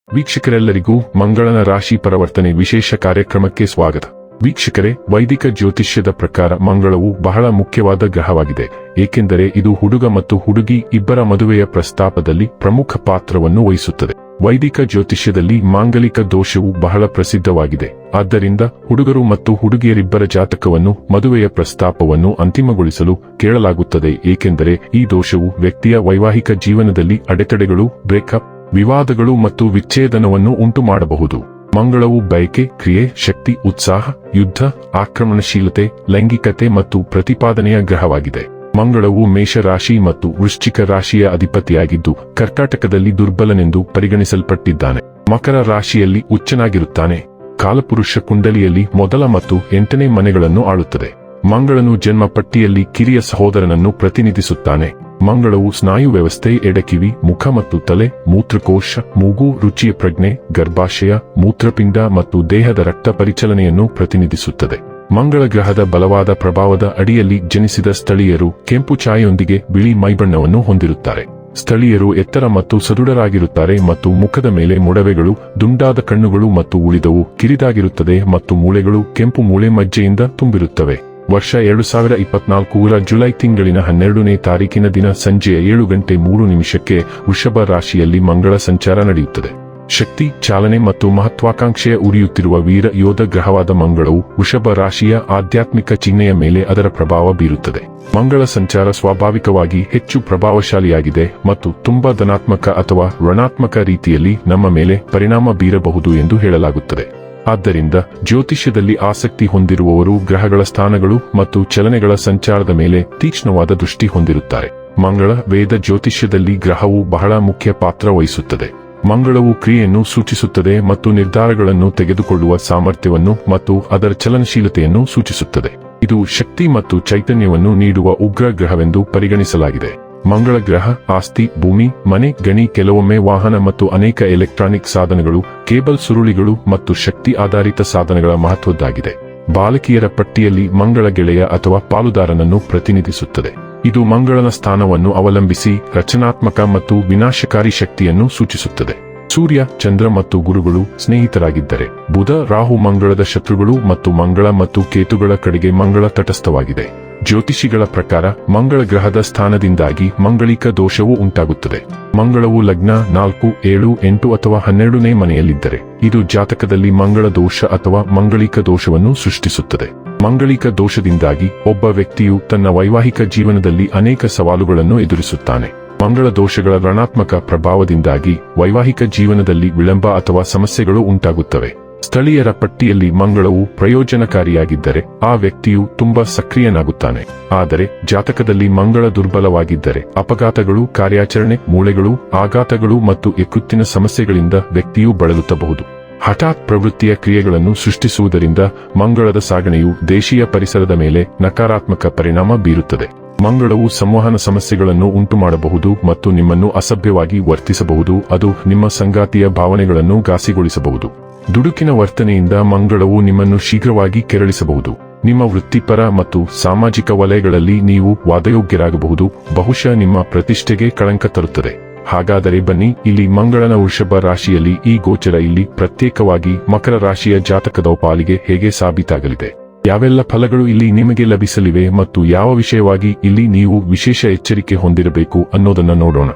ವೀಕ್ಷಕರೆಲ್ಲರಿಗೂ ಮಂಗಳನ ರಾಶಿ ಪರಿವರ್ತನೆ ವಿಶೇಷ ಕಾರ್ಯಕ್ರಮಕ್ಕೆ ಸ್ವಾಗತ. ವೀಕ್ಷಕರೇ, ವೈದಿಕ ಜ್ಯೋತಿಷ್ಯದ ಪ್ರಕಾರ ಮಂಗಳವು ಬಹಳ ಮುಖ್ಯವಾದ ಗ್ರಹವಾಗಿದೆ, ಏಕೆಂದರೆ ಇದು ಹುಡುಗ ಮತ್ತು ಹುಡುಗಿ ಇಬ್ಬರ ಮದುವೆಯ ಪ್ರಸ್ತಾಪದಲ್ಲಿ ಪ್ರಮುಖ ಪಾತ್ರವನ್ನು ವಹಿಸುತ್ತದೆ. ವೈದಿಕ ಜ್ಯೋತಿಷ್ಯದಲ್ಲಿ ಮಾಂಗಲಿಕ ದೋಷವು ಬಹಳ ಪ್ರಸಿದ್ಧವಾಗಿದೆ. ಆದ್ದರಿಂದ ಹುಡುಗರು ಮತ್ತು ಹುಡುಗಿಯರಿಬ್ಬರ ಜಾತಕವನ್ನು ಮದುವೆಯ ಪ್ರಸ್ತಾಪವನ್ನು ಅಂತಿಮಗೊಳಿಸಲು ಕೇಳಲಾಗುತ್ತದೆ, ಏಕೆಂದರೆ ಈ ದೋಷವು ವ್ಯಕ್ತಿಯ ವೈವಾಹಿಕ ಜೀವನದಲ್ಲಿ ಅಡೆತಡೆಗಳು, ಬ್ರೇಕಪ್, ವಿವಾದಗಳು ಮತ್ತು ವಿಚ್ಛೇದನವನ್ನು ಉಂಟುಮಾಡಬಹುದು. ಮಂಗಳವು ಬಯಕೆ, ಕ್ರಿಯೆ, ಶಕ್ತಿ, ಉತ್ಸಾಹ, ಯುದ್ಧ, ಆಕ್ರಮಣಶೀಲತೆ, ಲೈಂಗಿಕತೆ ಮತ್ತು ಪ್ರತಿಪಾದನೆಯ ಗ್ರಹವಾಗಿದೆ. ಮಂಗಳವು ಮೇಷ ರಾಶಿ ಮತ್ತು ವೃಶ್ಚಿಕ ರಾಶಿಯ ಅಧಿಪತಿಯಾಗಿದ್ದು ಕರ್ಕಾಟಕದಲ್ಲಿ ದುರ್ಬಲನೆಂದು ಪರಿಗಣಿಸಲ್ಪಟ್ಟಿದ್ದಾನೆ. ಮಕರ ರಾಶಿಯಲ್ಲಿ ಉಚ್ಚನಾಗಿರುತ್ತಾನೆ. ಕಾಲಪುರುಷ ಕುಂಡಲಿಯಲ್ಲಿ ಮೊದಲ ಮತ್ತು 8ನೇ ಮನೆಗಳನ್ನು ಆಳುತ್ತದೆ. ಮಂಗಳನು ಜನ್ಮ ಪಟ್ಟಿಯಲ್ಲಿ ಕಿರಿಯ ಸಹೋದರನನ್ನು ಪ್ರತಿನಿಧಿಸುತ್ತಾನೆ. ಮಂಗಳವು ಸ್ನಾಯು ವ್ಯವಸ್ಥೆ, ಎಡಕಿವಿ, ಮುಖ ಮತ್ತು ತಲೆ, ಮೂತ್ರಕೋಶ, ಮೂಗು, ರುಚಿಯ ಪ್ರಜ್ಞೆ, ಗರ್ಭಾಶಯ, ಮೂತ್ರಪಿಂಡ ಮತ್ತು ದೇಹದ ರಕ್ತ ಪರಿಚಲನೆಯನ್ನು ಪ್ರತಿನಿಧಿಸುತ್ತದೆ. ಮಂಗಳ ಗ್ರಹದ ಬಲವಾದ ಪ್ರಭಾವದ ಅಡಿಯಲ್ಲಿ ಜನಿಸಿದ ಸ್ಥಳೀಯರು ಕೆಂಪು ಛಾಯೆಯೊಂದಿಗೆ ಬಿಳಿ ಮೈಬಣ್ಣವನ್ನು ಹೊಂದಿರುತ್ತಾರೆ. ಸ್ಥಳೀಯರು ಎತ್ತರ ಮತ್ತು ಸದೃಢರಾಗಿರುತ್ತಾರೆ ಮತ್ತು ಮುಖದ ಮೇಲೆ ಮೊಡವೆಗಳು, ದುಂಡಾದ ಕಣ್ಣುಗಳು ಮತ್ತು ಉಳಿದವು ಕಿರಿದಾಗಿರುತ್ತದೆ ಮತ್ತು ಮೂಳೆಗಳು ಕೆಂಪು ಮೂಳೆ ಮಜ್ಜೆಯಿಂದ ತುಂಬಿರುತ್ತವೆ. ವರ್ಷ 2024 ಜುಲೈ ತಿಂಗಳಿನ 12ನೇ ತಾರೀಕಿನ ದಿನ ಸಂಜೆ 7:03 ವೃಷಭ ರಾಶಿಯಲ್ಲಿ ಮಂಗಳ ಸಂಚಾರ ನಡೆಯುತ್ತದೆ. ಶಕ್ತಿ, ಚಾಲನೆ ಮತ್ತು ಮಹತ್ವಾಕಾಂಕ್ಷೆಯ ಉರಿಯುತ್ತಿರುವ ವೀರ ಯೋಧ ಗ್ರಹವಾದ ಮಂಗಳವು ವೃಷಭ ರಾಶಿಯ ಆಧ್ಯಾತ್ಮಿಕ ಚಿಹ್ನೆಯ ಮೇಲೆ ಅದರ ಪ್ರಭಾವ ಬೀರುತ್ತದೆ. ಮಂಗಳ ಸಂಚಾರ ಸ್ವಾಭಾವಿಕವಾಗಿ ಹೆಚ್ಚು ಪ್ರಭಾವಶಾಲಿಯಾಗಿದೆ ಮತ್ತು ತುಂಬಾ ಧನಾತ್ಮಕ ಅಥವಾ ಋಣಾತ್ಮಕ ರೀತಿಯಲ್ಲಿ ನಮ್ಮ ಮೇಲೆ ಪರಿಣಾಮ ಬೀರಬಹುದು ಎಂದು ಹೇಳಲಾಗುತ್ತದೆ. ಆದ್ದರಿಂದ ಜ್ಯೋತಿಷ್ಯದಲ್ಲಿ ಆಸಕ್ತಿ ಹೊಂದಿರುವವರು ಗ್ರಹಗಳ ಸ್ಥಾನಗಳು ಮತ್ತು ಚಲನೆಗಳ ಸಂಚಾರದ ಮೇಲೆ ತೀಕ್ಷ್ಣವಾದ ದೃಷ್ಟಿ ಹೊಂದಿರುತ್ತಾರೆ. ಮಂಗಳ ವೇದ ಜ್ಯೋತಿಷ್ಯದಲ್ಲಿ ಗ್ರಹವು ಬಹಳ ಮುಖ್ಯ ಪಾತ್ರ ವಹಿಸುತ್ತದೆ. ಮಂಗಳವು ಕ್ರಿಯೆಯನ್ನು ಸೂಚಿಸುತ್ತದೆ ಮತ್ತು ನಿರ್ಧಾರಗಳನ್ನು ತೆಗೆದುಕೊಳ್ಳುವ ಸಾಮರ್ಥ್ಯವನ್ನು ಮತ್ತು ಅದರ ಚಲನಶೀಲತೆಯನ್ನು ಸೂಚಿಸುತ್ತದೆ. ಇದು ಶಕ್ತಿ ಮತ್ತು ಚೈತನ್ಯವನ್ನು ನೀಡುವ ಉಗ್ರ ಗ್ರಹವೆಂದು ಪರಿಗಣಿಸಲಾಗಿದೆ. ಮಂಗಳ ಗ್ರಹ ಆಸ್ತಿ, ಭೂಮಿ, ಮನೆ, ಗಣಿ, ಕೆಲವೊಮ್ಮೆ ವಾಹನ ಮತ್ತು ಅನೇಕ ಎಲೆಕ್ಟ್ರಾನಿಕ್ ಸಾಧನಗಳು, ಕೇಬಲ್ ಸುರುಳಿಗಳು ಮತ್ತು ಶಕ್ತಿ ಆಧಾರಿತ ಸಾಧನಗಳ ಮಹತ್ವದ್ದಾಗಿದೆ. ಬಾಲಕಿಯರ ಪಟ್ಟಿಯಲ್ಲಿ ಮಂಗಳ ಗೆಳೆಯ ಅಥವಾ ಪಾಲುದಾರನನ್ನು ಪ್ರತಿನಿಧಿಸುತ್ತದೆ. ಇದು ಮಂಗಳನ ಸ್ಥಾನವನ್ನು ಅವಲಂಬಿಸಿ ರಚನಾತ್ಮಕ ಮತ್ತು ವಿನಾಶಕಾರಿ ಶಕ್ತಿಯನ್ನು ಸೂಚಿಸುತ್ತದೆ. ಸೂರ್ಯ, ಚಂದ್ರ ಮತ್ತು ಗುರುಗಳು ಸ್ನೇಹಿತರಾಗಿದ್ದರೆ, ಬುಧ, ರಾಹು ಮಂಗಳದ ಶತ್ರುಗಳು ಮತ್ತು ಮಂಗಳ ಮತ್ತು ಕೇತುಗಳ ಕಡೆಗೆ ಮಂಗಳ ತಟಸ್ಥವಾಗಿದೆ. ಜ್ಯೋತಿಷಿಗಳ ಪ್ರಕಾರ ಮಂಗಳ ಗ್ರಹದ ಸ್ಥಾನದಿಂದಾಗಿ ಮಂಗಳಿಕ ದೋಷವು ಉಂಟಾಗುತ್ತದೆ. ಮಂಗಳವು ಲಗ್ನ 4, 7, 8 ಅಥವಾ 12ನೇ ಮನೆಯಲ್ಲಿದ್ದರೆ ಇದು ಜಾತಕದಲ್ಲಿ ಮಂಗಳ ದೋಷ ಅಥವಾ ಮಂಗಳಿಕ ದೋಷವನ್ನು ಸೃಷ್ಟಿಸುತ್ತದೆ. ಮಂಗಳಿಕ ದೋಷದಿಂದಾಗಿ ಒಬ್ಬ ವ್ಯಕ್ತಿಯು ತನ್ನ ವೈವಾಹಿಕ ಜೀವನದಲ್ಲಿ ಅನೇಕ ಸವಾಲುಗಳನ್ನು ಎದುರಿಸುತ್ತಾನೆ. ಮಂಗಳ ದೋಷಗಳ ಋಣಾತ್ಮಕ ಪ್ರಭಾವದಿಂದಾಗಿ ವೈವಾಹಿಕ ಜೀವನದಲ್ಲಿ ವಿಳಂಬ ಅಥವಾ ಸಮಸ್ಯೆಗಳು ಉಂಟಾಗುತ್ತವೆ. ಸ್ಥಳೀಯರ ಪಟ್ಟಿಯಲ್ಲಿ ಮಂಗಳವು ಪ್ರಯೋಜನಕಾರಿಯಾಗಿದ್ದರೆ ಆ ವ್ಯಕ್ತಿಯು ತುಂಬಾ ಸಕ್ರಿಯನಾಗುತ್ತಾನೆ. ಆದರೆ ಜಾತಕದಲ್ಲಿ ಮಂಗಳ ದುರ್ಬಲವಾಗಿದ್ದರೆ ಅಪಘಾತಗಳು, ಕಾರ್ಯಾಚರಣೆ, ಮೂಳೆಗಳು, ಆಘಾತಗಳು ಮತ್ತು ಯಕೃತ್ತಿನ ಸಮಸ್ಯೆಗಳಿಂದ ವ್ಯಕ್ತಿಯು ಬಳಲುತ್ತಬಹುದು. ಹಠಾತ್ ಪ್ರವೃತ್ತಿಯ ಕ್ರಿಯೆಗಳನ್ನು ಸೃಷ್ಟಿಸುವುದರಿಂದ ಮಂಗಳದ ಸಾಗಣೆಯು ದೇಶೀಯ ಪರಿಸರದ ಮೇಲೆ ನಕಾರಾತ್ಮಕ ಪರಿಣಾಮ ಬೀರುತ್ತದೆ. ಮಂಗಳವು ಸಂವಹನ ಸಮಸ್ಯೆಗಳನ್ನು ಉಂಟುಮಾಡಬಹುದು ಮತ್ತು ನಿಮ್ಮನ್ನು ಅಸಭ್ಯವಾಗಿ ವರ್ತಿಸಬಹುದು. ಅದು ನಿಮ್ಮ ಸಂಗಾತಿಯ ಭಾವನೆಗಳನ್ನು ಘಾಸಿಗೊಳಿಸಬಹುದು. ದುಡುಕಿನ ವರ್ತನೆಯಿಂದ ಮಂಗಳವು ನಿಮ್ಮನ್ನು ಶೀಘ್ರವಾಗಿ ಕೆರಳಿಸಬಹುದು. ನಿಮ್ಮ ವೃತ್ತಿಪರ ಮತ್ತು ಸಾಮಾಜಿಕ ವಲಯಗಳಲ್ಲಿ ನೀವು ವಾದಯೋಗ್ಯರಾಗಬಹುದು. ಬಹುಶಃ ನಿಮ್ಮ ಪ್ರತಿಷ್ಠೆಗೆ ಕಳಂಕ ತರುತ್ತದೆ. ಹಾಗಾದರೆ ಬನ್ನಿ, ಇಲ್ಲಿ ಮಂಗಳನ ವೃಷಭ ರಾಶಿಯಲ್ಲಿ ಈ ಗೋಚರ ಇಲ್ಲಿ ಪ್ರತ್ಯೇಕವಾಗಿ ಮಕರ ರಾಶಿಯ ಜಾತಕದ ಪಾಲಿಗೆ ಹೇಗೆ ಸಾಬೀತಾಗಲಿದೆ, ಯಾವೆಲ್ಲ ಫಲಗಳು ಇಲ್ಲಿ ನಿಮಗೆ ಲಭಿಸಲಿವೆ ಮತ್ತು ಯಾವ ವಿಷಯವಾಗಿ ಇಲ್ಲಿ ನೀವು ವಿಶೇಷ ಎಚ್ಚರಿಕೆ ಹೊಂದಿರಬೇಕು ಅನ್ನೋದನ್ನ ನೋಡೋಣ.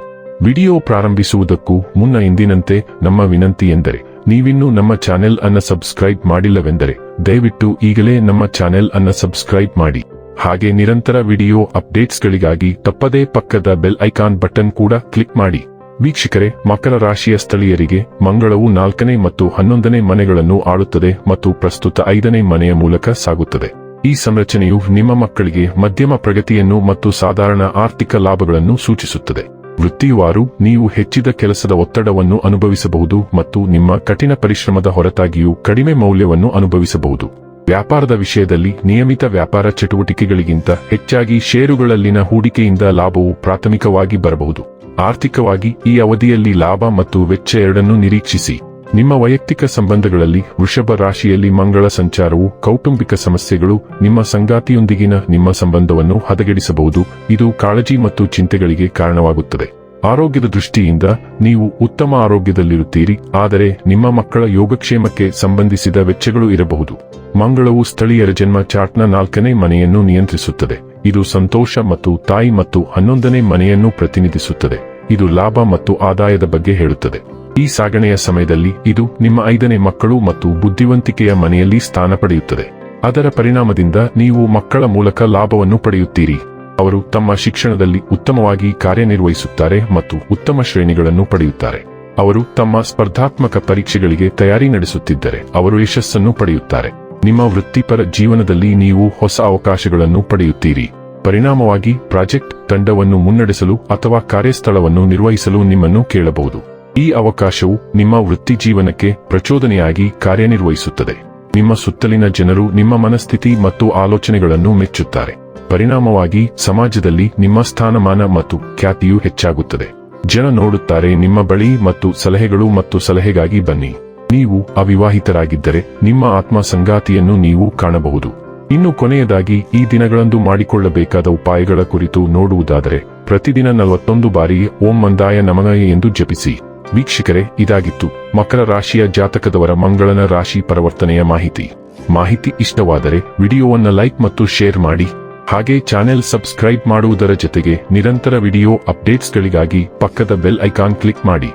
ವಿಡಿಯೋ ಪ್ರಾರಂಭಿಸುವುದಕ್ಕೂ ಮುನ್ನ ಎಂದಿನಂತೆ ನಮ್ಮ ವಿನಂತಿ ಎಂದರೆ, ನೀವಿನ್ನೂ ನಮ್ಮ ಚಾನೆಲ್ ಅನ್ನ ಸಬ್ಸ್ಕ್ರೈಬ್ ಮಾಡಿಲ್ಲವೆಂದರೆ ದಯವಿಟ್ಟು ಈಗಲೇ ನಮ್ಮ ಚಾನೆಲ್ ಅನ್ನ ಸಬ್ಸ್ಕ್ರೈಬ್ ಮಾಡಿ. ಹಾಗೆ ನಿರಂತರ ವಿಡಿಯೋ ಅಪ್ಡೇಟ್ಸ್ಗಳಿಗಾಗಿ ತಪ್ಪದೇ ಪಕ್ಕದ ಬೆಲ್ ಐಕಾನ್ ಬಟನ್ ಕೂಡ ಕ್ಲಿಕ್ ಮಾಡಿ. ವೀಕ್ಷಕರೇ, ಮಕರ ರಾಶಿಯ ಸ್ಥಳೀಯರಿಗೆ ಮಂಗಳವು 4ನೇ ಮತ್ತು 11ನೇ ಮನೆಗಳನ್ನು ಆಳುತ್ತದೆ ಮತ್ತು ಪ್ರಸ್ತುತ 5ನೇ ಮನೆಯ ಮೂಲಕ ಸಾಗುತ್ತದೆ. ಈ ಸಂರಚನೆಯು ನಿಮ್ಮ ಮಕ್ಕಳಿಗೆ ಮಧ್ಯಮ ಪ್ರಗತಿಯನ್ನು ಮತ್ತು ಸಾಧಾರಣ ಆರ್ಥಿಕ ಲಾಭಗಳನ್ನು ಸೂಚಿಸುತ್ತದೆ. ವೃತ್ತಿವಾರು ನೀವು ಹೆಚ್ಚಿದ ಕೆಲಸದ ಒತ್ತಡವನ್ನು ಅನುಭವಿಸಬಹುದು ಮತ್ತು ನಿಮ್ಮ ಕಠಿಣ ಪರಿಶ್ರಮದ ಹೊರತಾಗಿಯೂ ಕಡಿಮೆ ಮೌಲ್ಯವನ್ನು ಅನುಭವಿಸಬಹುದು. ವ್ಯಾಪಾರದ ವಿಷಯದಲ್ಲಿ ನಿಯಮಿತ ವ್ಯಾಪಾರ ಚಟುವಟಿಕೆಗಳಿಗಿಂತ ಹೆಚ್ಚಾಗಿ ಷೇರುಗಳಲ್ಲಿನ ಹೂಡಿಕೆಯಿಂದ ಲಾಭವು ಪ್ರಾಥಮಿಕವಾಗಿ ಬರಬಹುದು. ಆರ್ಥಿಕವಾಗಿ ಈ ಅವಧಿಯಲ್ಲಿ ಲಾಭ ಮತ್ತು ವೆಚ್ಚ ಎರಡನ್ನೂ ನಿರೀಕ್ಷಿಸಿ. ನಿಮ್ಮ ವೈಯಕ್ತಿಕ ಸಂಬಂಧಗಳಲ್ಲಿ ವೃಷಭ ರಾಶಿಯಲ್ಲಿ ಮಂಗಳ ಸಂಚಾರವು ಕೌಟುಂಬಿಕ ಸಮಸ್ಯೆಗಳು, ನಿಮ್ಮ ಸಂಗಾತಿಯೊಂದಿಗಿನ ನಿಮ್ಮ ಸಂಬಂಧವನ್ನು ಹದಗೆಡಿಸಬಹುದು. ಇದು ಕಾಳಜಿ ಮತ್ತು ಚಿಂತೆಗಳಿಗೆ ಕಾರಣವಾಗುತ್ತದೆ. ಆರೋಗ್ಯದ ದೃಷ್ಟಿಯಿಂದ ನೀವು ಉತ್ತಮ ಆರೋಗ್ಯದಲ್ಲಿರುತ್ತೀರಿ, ಆದರೆ ನಿಮ್ಮ ಮಕ್ಕಳ ಯೋಗಕ್ಷೇಮಕ್ಕೆ ಸಂಬಂಧಿಸಿದ ವೆಚ್ಚಗಳು ಇರಬಹುದು. ಮಂಗಳವು ಸ್ಥಳೀಯರ ಜನ್ಮ ಚಾರ್ಟ್ನ 4ನೇ ಮನೆಯನ್ನು ನಿಯಂತ್ರಿಸುತ್ತದೆ. ಇದು ಸಂತೋಷ ಮತ್ತು ತಾಯಿ ಮತ್ತು 11ನೇ ಮನೆಯನ್ನು ಪ್ರತಿನಿಧಿಸುತ್ತದೆ. ಇದು ಲಾಭ ಮತ್ತು ಆದಾಯದ ಬಗ್ಗೆ ಹೇಳುತ್ತದೆ. ಈ ಸಾಗಣೆಯ ಸಮಯದಲ್ಲಿ ಇದು ನಿಮ್ಮ 5ನೇ ಮಕ್ಕಳು ಮತ್ತು ಬುದ್ಧಿವಂತಿಕೆಯ ಮನೆಯಲ್ಲಿ ಸ್ಥಾನ ಪಡೆಯುತ್ತದೆ. ಅದರ ಪರಿಣಾಮದಿಂದ ನೀವು ಮಕ್ಕಳ ಮೂಲಕ ಲಾಭವನ್ನು ಪಡೆಯುತ್ತೀರಿ. ಅವರು ತಮ್ಮ ಶಿಕ್ಷಣದಲ್ಲಿ ಉತ್ತಮವಾಗಿ ಕಾರ್ಯನಿರ್ವಹಿಸುತ್ತಾರೆ ಮತ್ತು ಉತ್ತಮ ಶ್ರೇಣಿಗಳನ್ನು ಪಡೆಯುತ್ತಾರೆ. ಅವರು ತಮ್ಮ ಸ್ಪರ್ಧಾತ್ಮಕ ಪರೀಕ್ಷೆಗಳಿಗೆ ತಯಾರಿ ನಡೆಸುತ್ತಿದ್ದರೆ ಅವರು ಯಶಸ್ಸನ್ನು ಪಡೆಯುತ್ತಾರೆ. ನಿಮ್ಮ ವೃತ್ತಿಪರ ಜೀವನದಲ್ಲಿ ನೀವು ಹೊಸ ಅವಕಾಶಗಳನ್ನು ಪಡೆಯುತ್ತೀರಿ. ಪರಿಣಾಮವಾಗಿ ಪ್ರಾಜೆಕ್ಟ್ ತಂಡವನ್ನು ಮುನ್ನಡೆಸಲು ಅಥವಾ ಕಾರ್ಯಸ್ಥಳವನ್ನು ನಿರ್ವಹಿಸಲು ನಿಮ್ಮನ್ನು ಕೇಳಬಹುದು. ಈ ಅವಕಾಶವು ನಿಮ್ಮ ವೃತ್ತಿ ಜೀವನಕ್ಕೆ ಪ್ರಚೋದನೆಯಾಗಿ ಕಾರ್ಯನಿರ್ವಹಿಸುತ್ತದೆ. ನಿಮ್ಮ ಸುತ್ತಲಿನ ಜನರು ನಿಮ್ಮ ಮನಸ್ಥಿತಿ ಮತ್ತು ಆಲೋಚನೆಗಳನ್ನು ಮೆಚ್ಚುತ್ತಾರೆ. ಪರಿಣಾಮವಾಗಿ ಸಮಾಜದಲ್ಲಿ ನಿಮ್ಮ ಸ್ಥಾನಮಾನ ಮತ್ತು ಖ್ಯಾತಿಯು ಹೆಚ್ಚಾಗುತ್ತದೆ. ಜನ ನೋಡುತ್ತಾರೆ ನಿಮ್ಮ ಬಳಿ ಮತ್ತು ಸಲಹೆಗಳು ಮತ್ತು ಸಲಹೆಗಾಗಿ ಬನ್ನಿ. ನೀವು ಅವಿವಾಹಿತರಾಗಿದ್ದರೆ ನಿಮ್ಮ ಆತ್ಮ ಸಂಗಾತಿಯನ್ನು ನೀವು ಕಾಣಬಹುದು. ಇನ್ನು ಕೊನೆಯದಾಗಿ ಈ ದಿನಗಳಂದು ಮಾಡಿಕೊಳ್ಳಬೇಕಾದ ಉಪಾಯಗಳ ಕುರಿತು ನೋಡುವುದಾದರೆ, ಪ್ರತಿದಿನ 41 ಬಾರಿ ಓಂ ಮಂದಾಯ ನಮಃ ಎಂದು ಜಪಿಸಿ. ವೀಕ್ಷಕರೇ, ಇದಾಗಿತ್ತು ಮಕರ ರಾಶಿಯ ಜಾತಕದವರ ಮಂಗಳನ ರಾಶಿ ಪರಿವರ್ತನೆಯ ಮಾಹಿತಿ ಇಷ್ಟವಾದರೆ ವಿಡಿಯೋವನ್ನು ಲೈಕ್ ಮತ್ತು ಶೇರ್ ಮಾಡಿ. ಹಾಗೆ ಚಾನೆಲ್ ಸಬ್ಸ್ಕ್ರೈಬ್ ಮಾಡುವುದರ ಜೊತೆಗೆ ನಿರಂತರ ವಿಡಿಯೋ ಅಪ್ಡೇಟ್ಸ್ಗಳಿಗಾಗಿ ಪಕ್ಕದ ಬೆಲ್ ಐಕಾನ್ ಕ್ಲಿಕ್ ಮಾಡಿ.